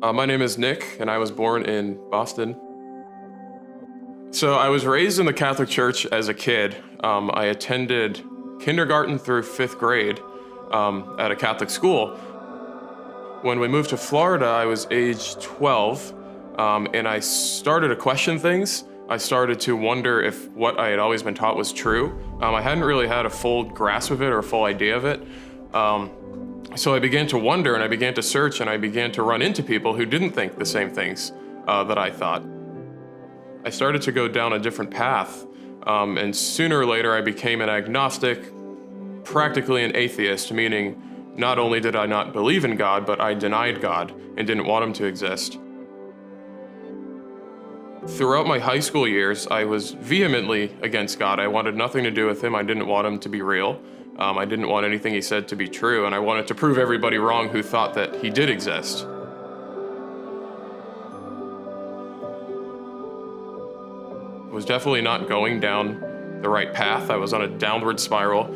My name is Nick, and I was born in Boston. So I was raised in the Catholic Church as a kid. I attended kindergarten through fifth grade at a Catholic school. When we moved to Florida, I was age 12, and I started to question things. I started to wonder if what I had always been taught was true. I hadn't really had a full grasp of it or a full idea of it. So I began to wonder, and I began to search, and I began to run into people who didn't think the same things that I thought. I started to go down a different path, and sooner or later I became an agnostic, practically an atheist, meaning not only did I not believe in God, but I denied God and didn't want him to exist. Throughout my high school years, I was vehemently against God. I wanted nothing to do with him. I didn't want him to be real. I didn't want anything he said to be true, and I wanted to prove everybody wrong who thought that he did exist. I was definitely not going down the right path. I was on a downward spiral.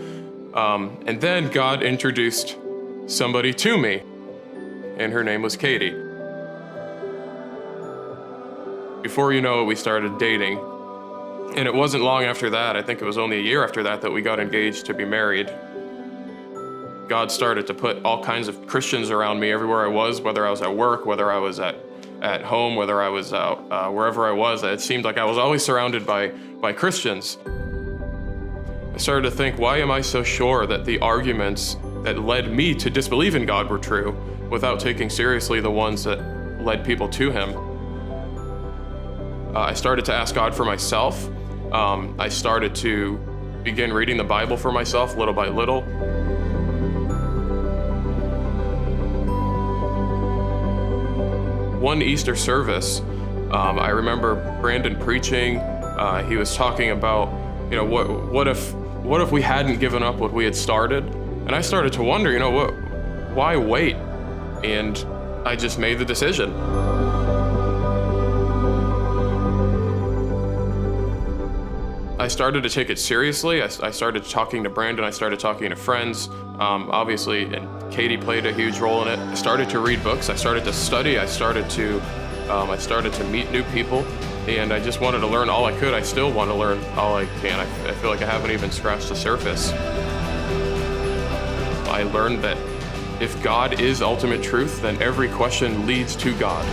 And then God introduced somebody to me, and her name was Katie. Before you know it, we started dating. And it wasn't long after that, I think it was only a year after that, that we got engaged to be married. God started to put all kinds of Christians around me everywhere I was, whether I was at work, whether I was at home, whether I was out, wherever I was. It seemed like I was always surrounded by Christians. I started to think, why am I so sure that the arguments that led me to disbelieve in God were true, without taking seriously the ones that led people to him? I started to ask God for myself. I started to begin reading the Bible for myself little by little. One Easter service, I remember Brandon preaching. He was talking about, what if we hadn't given up what we had started? And I started to wonder, why wait? And I just made the decision. I started to take it seriously. I started talking to Brandon. I started talking to friends, obviously, and Katie played a huge role in it. I started to read books. I started to study. I started to meet new people, and I just wanted to learn all I could. I still want to learn all I can. I feel like I haven't even scratched the surface. I learned that if God is ultimate truth, then every question leads to God.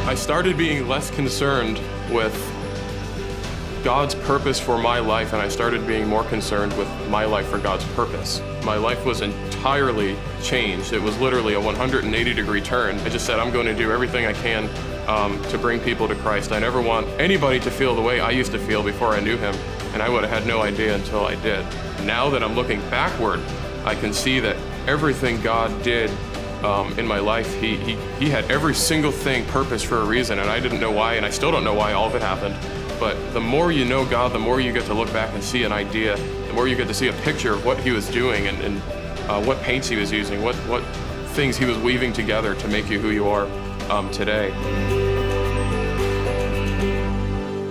I started being less concerned with God's purpose for my life, and I started being more concerned with my life for God's purpose. My life was entirely changed. It was literally a 180-degree turn. I just said, I'm going to do everything I can to bring people to Christ. I never want anybody to feel the way I used to feel before I knew him, and I would have had no idea until I did. Now that I'm looking backward, I can see that everything God did in my life, he had every single thing purpose for a reason, and I didn't know why, and I still don't know why all of it happened. But the more you know God, the more you get to look back and see an idea, the more you get to see a picture of what he was doing and what paints he was using, what things he was weaving together to make you who you are today.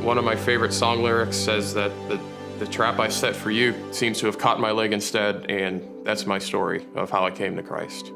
One of my favorite song lyrics says that the trap I set for you seems to have caught my leg instead, and that's my story of how I came to Christ.